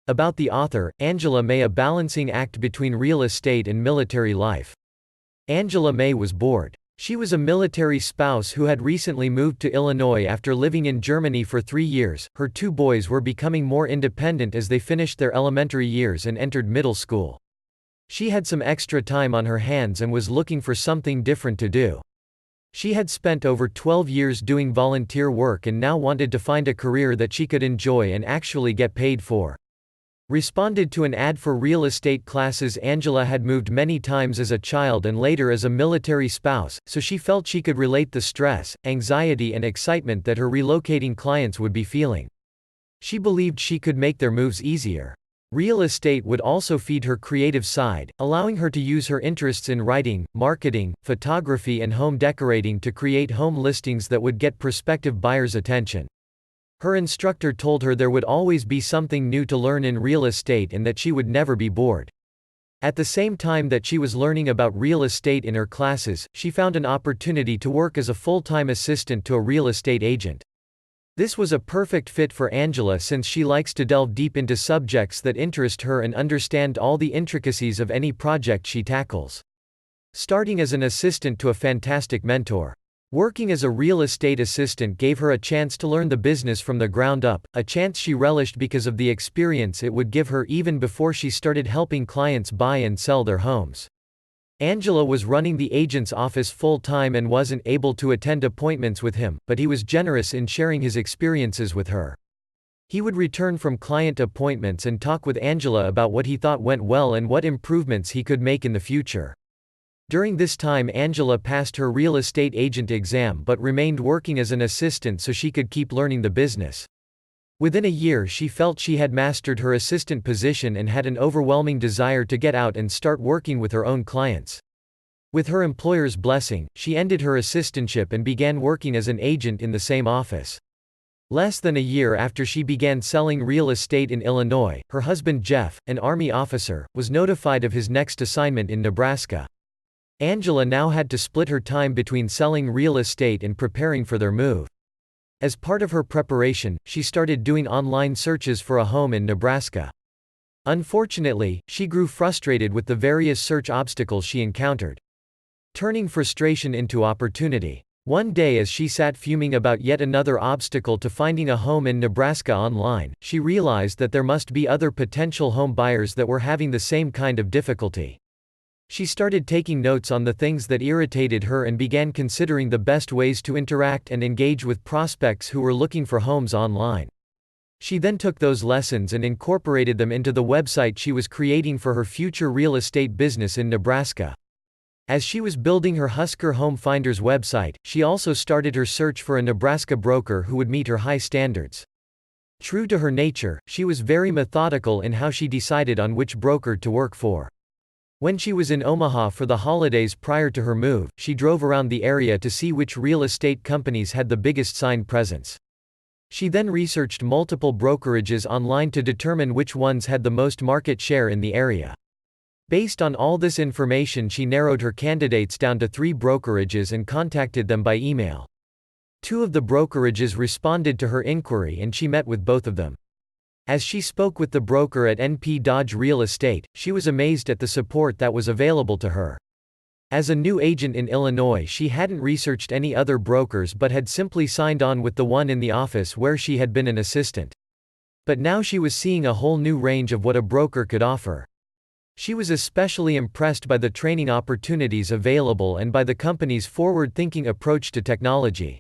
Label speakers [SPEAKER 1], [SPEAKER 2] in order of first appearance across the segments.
[SPEAKER 1] About the author, Angela May, a balancing act between real estate and military life. Angela May was bored. She was a military spouse who had recently moved to Illinois after living in Germany for 3 years. Her 2 boys were becoming more independent as they finished their elementary years and entered middle school. She had some extra time on her hands and was looking for something different to do. She had spent over 12 years doing volunteer work and now wanted to find a career that she could enjoy and actually get paid for. Responded to an ad for real estate classes. Angela had moved many times as a child and later as a military spouse, so she felt she could relate the stress, anxiety and excitement that her relocating clients would be feeling. She believed she could make their moves easier. Real estate would also feed her creative side, allowing her to use her interests in writing, marketing, photography and home decorating to create home listings that would get prospective buyers' attention. Her instructor told her there would always be something new to learn in real estate and that she would never be bored. At the same time that she was learning about real estate in her classes, she found an opportunity to work as a full-time assistant to a real estate agent. This was a perfect fit for Angela since she likes to delve deep into subjects that interest her and understand all the intricacies of any project she tackles. Starting as an assistant to a fantastic mentor. Working as a real estate assistant gave her a chance to learn the business from the ground up, a chance she relished because of the experience it would give her even before she started helping clients buy and sell their homes. Angela was running the agent's office full-time and wasn't able to attend appointments with him, but he was generous in sharing his experiences with her. He would return from client appointments and talk with Angela about what he thought went well and what improvements he could make in the future. During this time Angela passed her real estate agent exam but remained working as an assistant so she could keep learning the business. Within a year she felt she had mastered her assistant position and had an overwhelming desire to get out and start working with her own clients. With her employer's blessing, she ended her assistantship and began working as an agent in the same office. Less than a year after she began selling real estate in Illinois, her husband Jeff, an Army officer, was notified of his next assignment in Nebraska. Angela now had to split her time between selling real estate and preparing for their move. As part of her preparation, she started doing online searches for a home in Nebraska. Unfortunately, she grew frustrated with the various search obstacles she encountered. Turning frustration into opportunity. One day as she sat fuming about yet another obstacle to finding a home in Nebraska online, she realized that there must be other potential home buyers that were having the same kind of difficulty. She started taking notes on the things that irritated her and began considering the best ways to interact and engage with prospects who were looking for homes online. She then took those lessons and incorporated them into the website she was creating for her future real estate business in Nebraska. As she was building her Husker Home Finders website, she also started her search for a Nebraska broker who would meet her high standards. True to her nature, she was very methodical in how she decided on which broker to work for. When she was in Omaha for the holidays prior to her move, she drove around the area to see which real estate companies had the biggest sign presence. She then researched multiple brokerages online to determine which ones had the most market share in the area. Based on all this information, she narrowed her candidates down to 3 brokerages and contacted them by email. 2 of the brokerages responded to her inquiry and she met with both of them. As she spoke with the broker at NP Dodge Real Estate, she was amazed at the support that was available to her. As a new agent in Illinois, she hadn't researched any other brokers but had simply signed on with the one in the office where she had been an assistant. But now she was seeing a whole new range of what a broker could offer. She was especially impressed by the training opportunities available and by the company's forward-thinking approach to technology.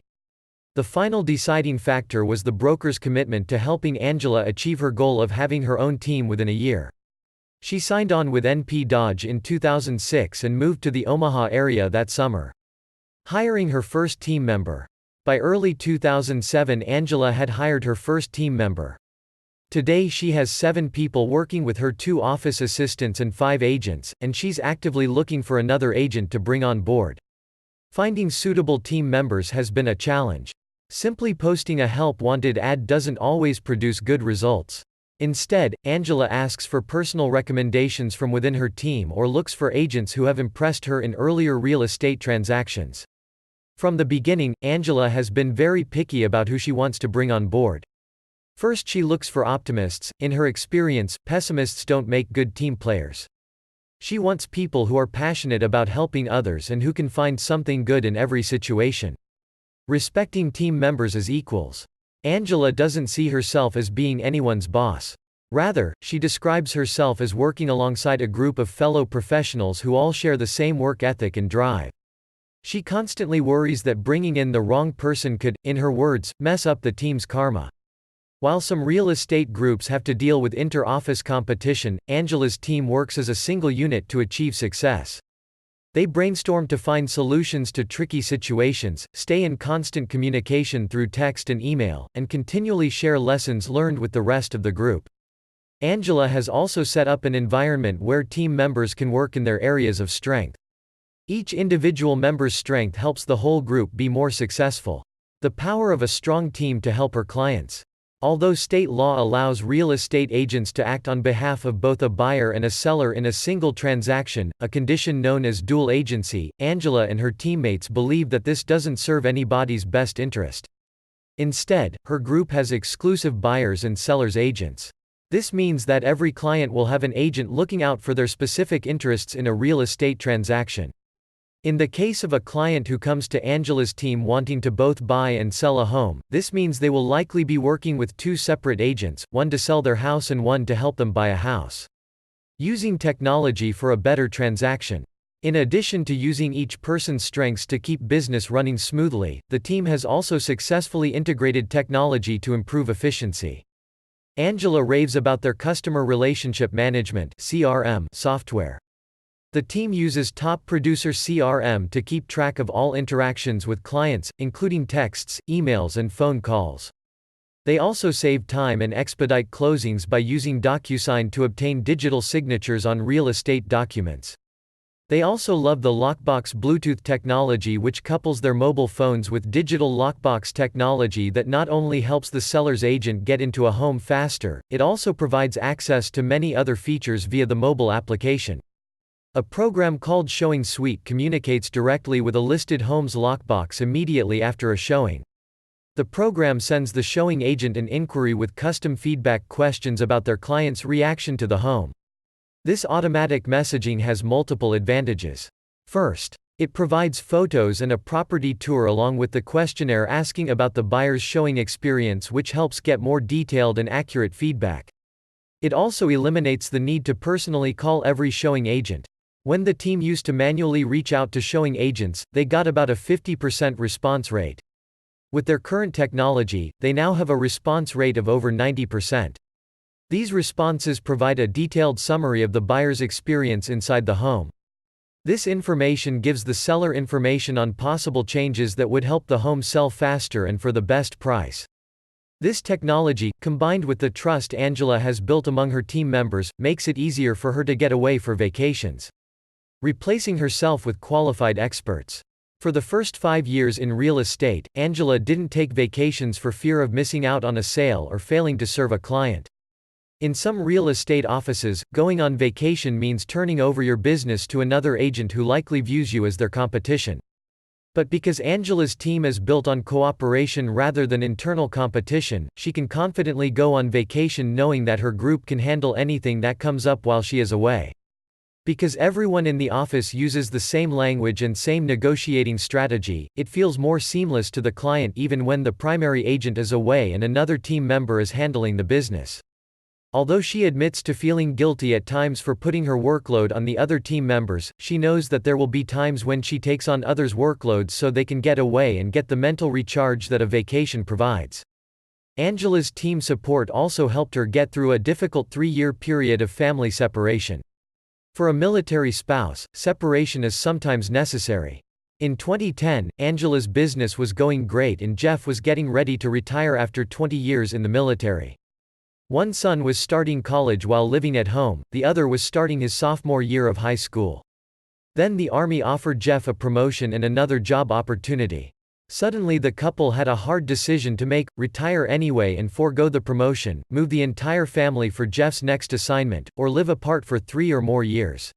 [SPEAKER 1] The final deciding factor was the broker's commitment to helping Angela achieve her goal of having her own team within a year. She signed on with NP Dodge in 2006 and moved to the Omaha area that summer. Hiring her first team member. By early 2007, Angela had hired her first team member. Today she has 7 people working with her, 2 office assistants and 5 agents, and she's actively looking for another agent to bring on board. Finding suitable team members has been a challenge. Simply posting a help wanted ad doesn't always produce good results. Instead, Angela asks for personal recommendations from within her team or looks for agents who have impressed her in earlier real estate transactions. From the beginning, Angela has been very picky about who she wants to bring on board. First, she looks for optimists. In her experience, pessimists don't make good team players. She wants people who are passionate about helping others and who can find something good in every situation. Respecting team members as equals. Angela doesn't see herself as being anyone's boss. Rather, she describes herself as working alongside a group of fellow professionals who all share the same work ethic and drive. She constantly worries that bringing in the wrong person could, in her words, mess up the team's karma. While some real estate groups have to deal with inter-office competition, Angela's team works as a single unit to achieve success. They brainstorm to find solutions to tricky situations, stay in constant communication through text and email, and continually share lessons learned with the rest of the group. Angela has also set up an environment where team members can work in their areas of strength. Each individual member's strength helps the whole group be more successful. The power of a strong team to help her clients. Although state law allows real estate agents to act on behalf of both a buyer and a seller in a single transaction, a condition known as dual agency, Angela and her teammates believe that this doesn't serve anybody's best interest. Instead, her group has exclusive buyers and sellers agents. This means that every client will have an agent looking out for their specific interests in a real estate transaction. In the case of a client who comes to Angela's team wanting to both buy and sell a home, this means they will likely be working with two separate agents, one to sell their house and one to help them buy a house. Using technology for a better transaction. In addition to using each person's strengths to keep business running smoothly, the team has also successfully integrated technology to improve efficiency. Angela raves about their customer relationship management (CRM) software. The team uses top producer CRM to keep track of all interactions with clients, including texts, emails and phone calls. They also save time and expedite closings by using DocuSign to obtain digital signatures on real estate documents. They also love the Lockbox Bluetooth technology, which couples their mobile phones with digital lockbox technology that not only helps the seller's agent get into a home faster, it also provides access to many other features via the mobile application. A program called Showing Suite communicates directly with a listed home's lockbox immediately after a showing. The program sends the showing agent an inquiry with custom feedback questions about their client's reaction to the home. This automatic messaging has multiple advantages. First, it provides photos and a property tour along with the questionnaire asking about the buyer's showing experience, which helps get more detailed and accurate feedback. It also eliminates the need to personally call every showing agent. When the team used to manually reach out to showing agents, they got about a 50% response rate. With their current technology, they now have a response rate of over 90%. These responses provide a detailed summary of the buyer's experience inside the home. This information gives the seller information on possible changes that would help the home sell faster and for the best price. This technology, combined with the trust Angela has built among her team members, makes it easier for her to get away for vacations. Replacing herself with qualified experts. For the first 5 years in real estate, Angela didn't take vacations for fear of missing out on a sale or failing to serve a client. In some real estate offices, going on vacation means turning over your business to another agent who likely views you as their competition. But because Angela's team is built on cooperation rather than internal competition, she can confidently go on vacation knowing that her group can handle anything that comes up while she is away. Because everyone in the office uses the same language and same negotiating strategy, it feels more seamless to the client even when the primary agent is away and another team member is handling the business. Although she admits to feeling guilty at times for putting her workload on the other team members, she knows that there will be times when she takes on others' workloads so they can get away and get the mental recharge that a vacation provides. Angela's team support also helped her get through a difficult 3-year period of family separation. For a military spouse, separation is sometimes necessary. In 2010, Angela's business was going great and Jeff was getting ready to retire after 20 years in the military. One son was starting college while living at home, the other was starting his sophomore year of high school. Then the Army offered Jeff a promotion and another job opportunity. Suddenly the couple had a hard decision to make: retire anyway and forego the promotion, move the entire family for Jeff's next assignment, or live apart for 3 or more years.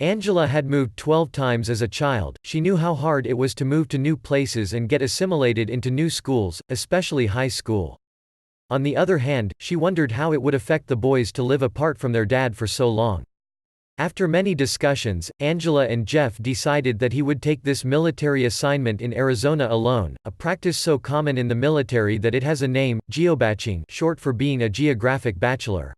[SPEAKER 1] Angela had moved 12 times as a child. She knew how hard it was to move to new places and get assimilated into new schools, especially high school. On the other hand, she wondered how it would affect the boys to live apart from their dad for so long. After many discussions, Angela and Jeff decided that he would take this military assignment in Arizona alone, a practice so common in the military that it has a name, geobaching, short for being a geographic bachelor.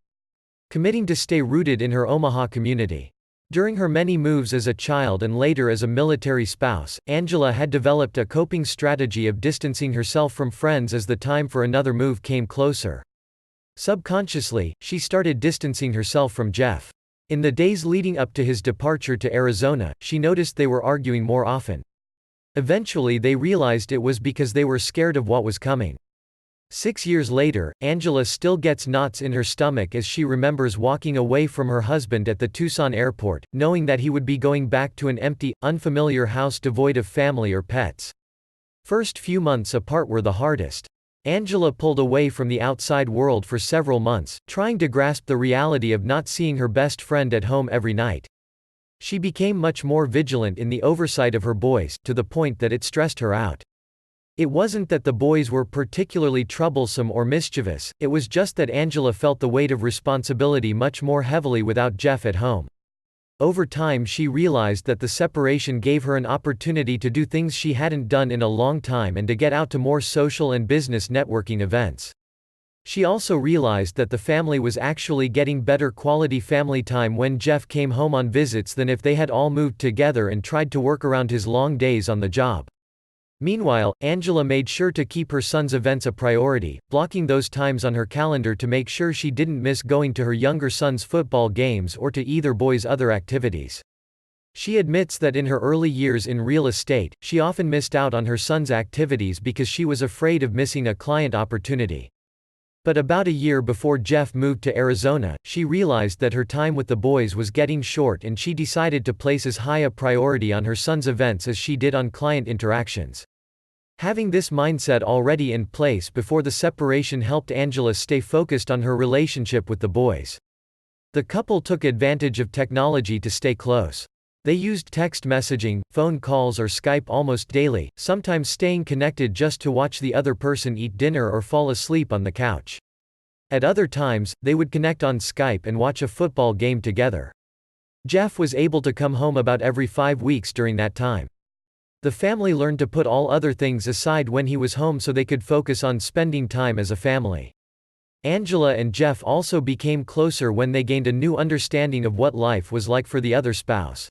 [SPEAKER 1] Committing to stay rooted in her Omaha community. During her many moves as a child and later as a military spouse, Angela had developed a coping strategy of distancing herself from friends as the time for another move came closer. Subconsciously, she started distancing herself from Jeff. In the days leading up to his departure to Arizona, she noticed they were arguing more often. Eventually they realized it was because they were scared of what was coming. 6 years later, Angela still gets knots in her stomach as she remembers walking away from her husband at the Tucson airport, knowing that he would be going back to an empty, unfamiliar house devoid of family or pets. First few months apart were the hardest. Angela pulled away from the outside world for several months, trying to grasp the reality of not seeing her best friend at home every night. She became much more vigilant in the oversight of her boys, to the point that it stressed her out. It wasn't that the boys were particularly troublesome or mischievous, it was just that Angela felt the weight of responsibility much more heavily without Jeff at home. Over time she realized that the separation gave her an opportunity to do things she hadn't done in a long time and to get out to more social and business networking events. She also realized that the family was actually getting better quality family time when Jeff came home on visits than if they had all moved together and tried to work around his long days on the job. Meanwhile, Angela made sure to keep her son's events a priority, blocking those times on her calendar to make sure she didn't miss going to her younger son's football games or to either boy's other activities. She admits that in her early years in real estate, she often missed out on her son's activities because she was afraid of missing a client opportunity. But about a year before Jeff moved to Arizona, she realized that her time with the boys was getting short and she decided to place as high a priority on her son's events as she did on client interactions. Having this mindset already in place before the separation helped Angela stay focused on her relationship with the boys. The couple took advantage of technology to stay close. They used text messaging, phone calls or Skype almost daily, sometimes staying connected just to watch the other person eat dinner or fall asleep on the couch. At other times, they would connect on Skype and watch a football game together. Jeff was able to come home about every 5 weeks during that time. The family learned to put all other things aside when he was home so they could focus on spending time as a family. Angela and Jeff also became closer when they gained a new understanding of what life was like for the other spouse.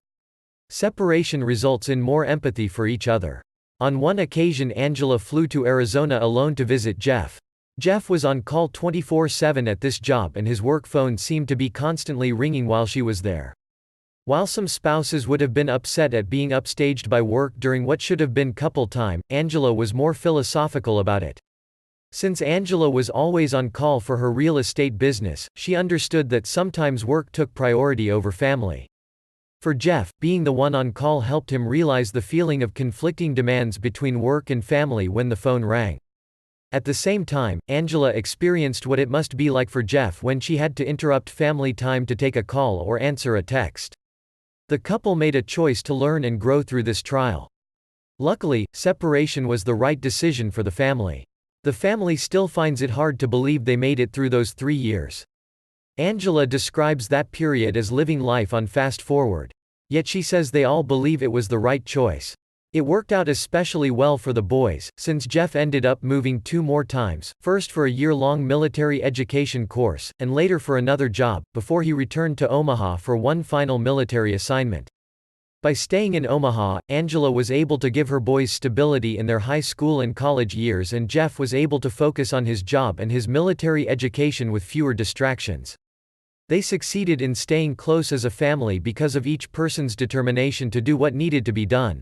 [SPEAKER 1] Separation results in more empathy for each other. On one occasion Angela flew to Arizona alone to visit Jeff. Jeff was on call 24/7 at this job and his work phone seemed to be constantly ringing while she was there. While some spouses would have been upset at being upstaged by work during what should have been couple time, Angela was more philosophical about it. Since Angela was always on call for her real estate business, she understood that sometimes work took priority over family. For Jeff, being the one on call helped him realize the feeling of conflicting demands between work and family when the phone rang. At the same time, Angela experienced what it must be like for Jeff when she had to interrupt family time to take a call or answer a text. The couple made a choice to learn and grow through this trial. Luckily, separation was the right decision for the family. The family still finds it hard to believe they made it through those 3 years. Angela describes that period as living life on fast forward. Yet she says they all believe it was the right choice. It worked out especially well for the boys, since Jeff ended up moving 2 more times, first for a year-long military education course, and later for another job, before he returned to Omaha for one final military assignment. By staying in Omaha, Angela was able to give her boys stability in their high school and college years and Jeff was able to focus on his job and his military education with fewer distractions. They succeeded in staying close as a family because of each person's determination to do what needed to be done.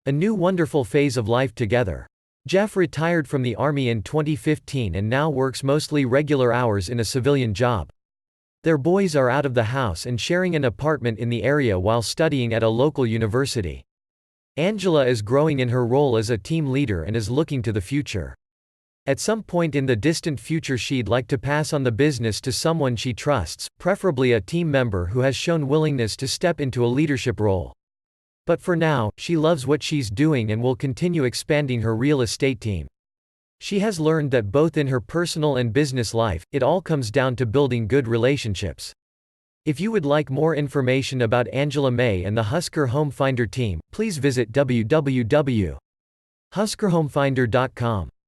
[SPEAKER 1] A new wonderful phase of life together. Jeff retired from the Army in 2015 and now works mostly regular hours in a civilian job. Their boys are out of the house and sharing an apartment in the area while studying at a local university. Angela is growing in her role as a team leader and is looking to the future. At some point in the distant future she'd like to pass on the business to someone she trusts, preferably a team member who has shown willingness to step into a leadership role. But for now, she loves what she's doing and will continue expanding her real estate team. She has learned that both in her personal and business life, it all comes down to building good relationships. If you would like more information about Angela May and the Husker Home Finder team, please visit www.huskerhomefinder.com.